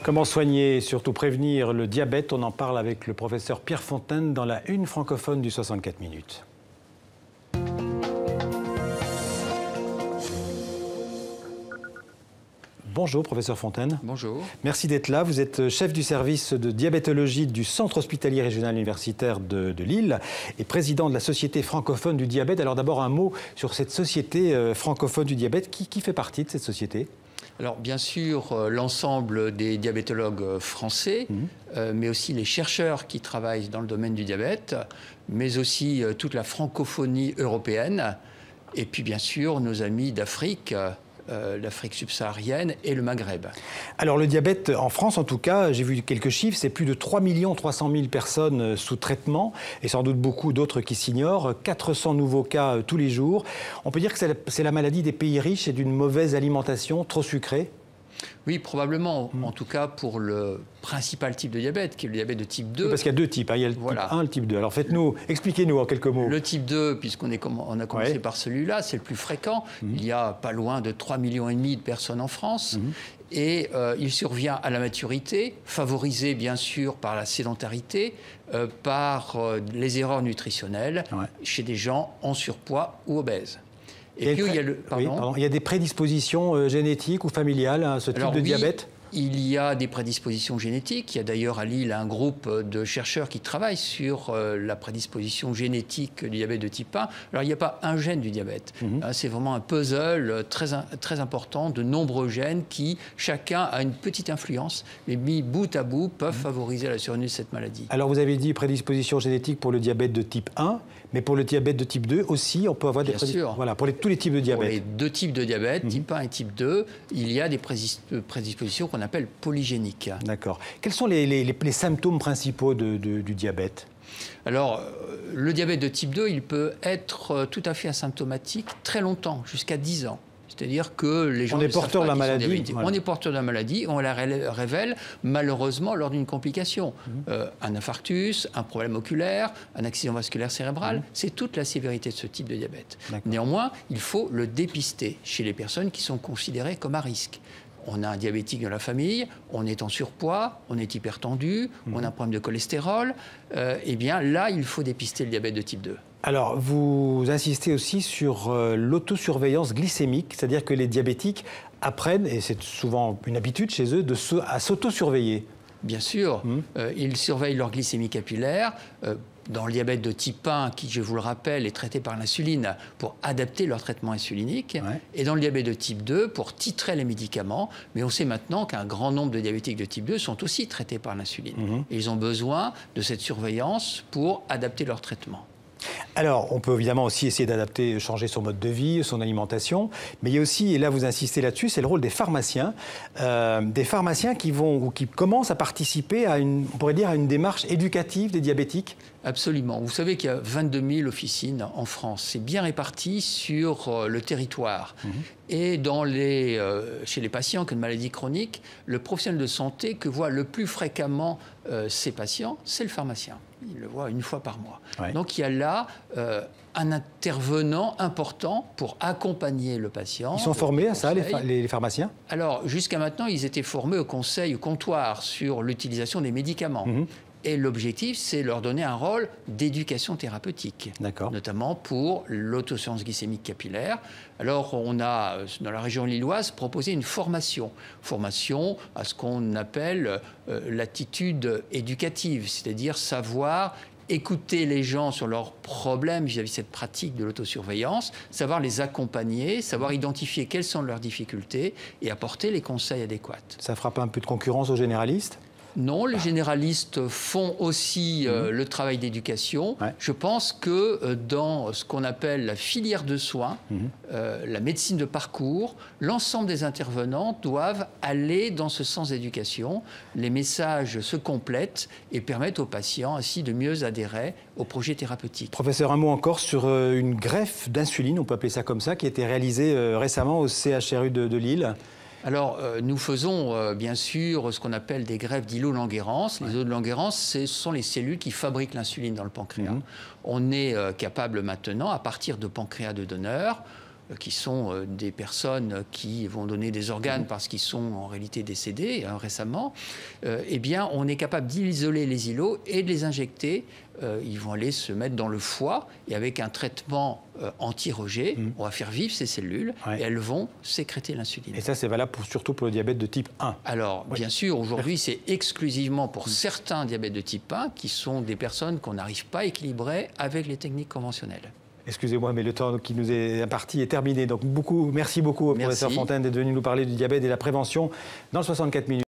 Comment soigner et surtout prévenir le diabète? On en parle avec le professeur Pierre Fontaine dans la une francophone du 64 minutes. Bonjour professeur Fontaine. Bonjour. Merci d'être là. Vous êtes chef du service de diabétologie du Centre hospitalier régional universitaire de Lille et président de la Société francophone du diabète. Alors d'abord un mot sur cette Société francophone du diabète. Qui fait partie de cette société ? Alors bien sûr, l'ensemble des diabétologues français, mais aussi les chercheurs qui travaillent dans le domaine du diabète, mais aussi toute la francophonie européenne, et puis bien sûr nos amis d'Afrique, l'Afrique subsaharienne et le Maghreb. Alors le diabète, en France en tout cas, j'ai vu quelques chiffres, c'est plus de 3 300 000 personnes sous traitement et sans doute beaucoup d'autres qui s'ignorent, 400 nouveaux cas tous les jours. On peut dire que c'est la maladie des pays riches et d'une mauvaise alimentation trop sucrée? Oui, probablement, en tout cas pour le principal type de diabète, qui est le diabète de type 2. Oui, parce qu'il y a deux types, hein. Il y a le type 1 et le type 2. Alors expliquez-nous en quelques mots. Le type 2, puisqu'on a commencé par celui-là, c'est le plus fréquent. Il y a pas loin de 3,5 millions de personnes en France. Et il survient à la maturité, favorisé bien sûr par la sédentarité, par les erreurs nutritionnelles chez des gens en surpoids ou obèses. Et puis, il y a des prédispositions génétiques ou familiales à ce type de diabète? Il y a des prédispositions génétiques. Il y a d'ailleurs à Lille un groupe de chercheurs qui travaillent sur la prédisposition génétique du diabète de type 1. Alors il n'y a pas un gène du diabète. C'est vraiment un puzzle très important de nombreux gènes qui, chacun a une petite influence, mais mis bout à bout, peuvent favoriser la survenue de cette maladie. Alors vous avez dit prédisposition génétique pour le diabète de type 1, mais pour le diabète de type 2 aussi, on peut avoir des prédispositions. Voilà, pour tous les types de diabète. Pour les deux types de diabète, type 1 et type 2, il y a des prédispositions qu'on appelle polygéniques. D'accord. Quels sont les symptômes principaux du diabète? Alors, le diabète de type 2, il peut être tout à fait asymptomatique très longtemps, jusqu'à 10 ans. C'est-à-dire que les gens... On est porteur de la maladie. Voilà. On est porteur de la maladie, on la révèle malheureusement lors d'une complication. Un infarctus, un problème oculaire, un accident vasculaire cérébral, c'est toute la sévérité de ce type de diabète. Néanmoins, il faut le dépister chez les personnes qui sont considérées comme à risque. On a un diabétique dans la famille, on est en surpoids, on est hypertendu, on a un problème de cholestérol. Eh bien là, il faut dépister le diabète de type 2. Alors, vous insistez aussi sur l'autosurveillance glycémique, c'est-à-dire que les diabétiques apprennent, et c'est souvent une habitude chez eux, à s'autosurveiller. Bien sûr, ils surveillent leur glycémie capillaire. Dans le diabète de type 1, qui, je vous le rappelle, est traité par l'insuline pour adapter leur traitement insulinique, et dans le diabète de type 2, pour titrer les médicaments. Mais on sait maintenant qu'un grand nombre de diabétiques de type 2 sont aussi traités par l'insuline. Et ils ont besoin de cette surveillance pour adapter leur traitement. Alors, on peut évidemment aussi essayer d'adapter, changer son mode de vie, son alimentation, mais il y a aussi, et là vous insistez là-dessus, c'est le rôle des pharmaciens qui commencent à participer à on pourrait dire, à une démarche éducative des diabétiques. Absolument. Vous savez qu'il y a 22 000 officines en France. C'est bien réparti sur le territoire. Et chez les patients qui ont une maladie chronique, le professionnel de santé que voit le plus fréquemment ces patients, c'est le pharmacien. Il le voit une fois par mois. Donc il y a là un intervenant important pour accompagner le patient. Ils sont formés à ça, les pharmaciens? Alors, jusqu'à maintenant, ils étaient formés au comptoir sur l'utilisation des médicaments. Et l'objectif, c'est leur donner un rôle d'éducation thérapeutique, notamment pour l'autosurveillance glycémique capillaire. Alors, on a, dans la région lilloise, proposé une formation à ce qu'on appelle l'attitude éducative, c'est-à-dire savoir écouter les gens sur leurs problèmes vis-à-vis de cette pratique de l'autosurveillance, savoir les accompagner, savoir identifier quelles sont leurs difficultés et apporter les conseils adéquats. Ça fera pas un peu de concurrence aux généralistes ? Non, les généralistes font aussi le travail d'éducation. Je pense que dans ce qu'on appelle la filière de soins, la médecine de parcours, l'ensemble des intervenants doivent aller dans ce sens d'éducation. Les messages se complètent et permettent aux patients ainsi de mieux adhérer au projet thérapeutique. Professeur, un mot encore sur une greffe d'insuline, on peut appeler ça comme ça, qui a été réalisée récemment au CHRU de Lille. Alors, nous faisons bien sûr ce qu'on appelle des greffes d'îlots Langerhans. Les îlots de Langerhans, ce sont les cellules qui fabriquent l'insuline dans le pancréas. On est capable maintenant, à partir de pancréas de donneurs, qui sont des personnes qui vont donner des organes parce qu'ils sont en réalité décédés récemment, eh bien, on est capable d'isoler les îlots et de les injecter. Ils vont aller se mettre dans le foie et avec un traitement anti-rejet, on va faire vivre ces cellules et elles vont sécréter l'insuline. Et ça, c'est valable surtout pour le diabète de type 1. Alors, bien sûr, aujourd'hui, c'est exclusivement pour certains diabètes de type 1 qui sont des personnes qu'on n'arrive pas à équilibrer avec les techniques conventionnelles. Excusez-moi, mais le temps qui nous est imparti est terminé. Donc, merci beaucoup, professeur Fontaine, d'être venu nous parler du diabète et de la prévention dans le 64 minutes.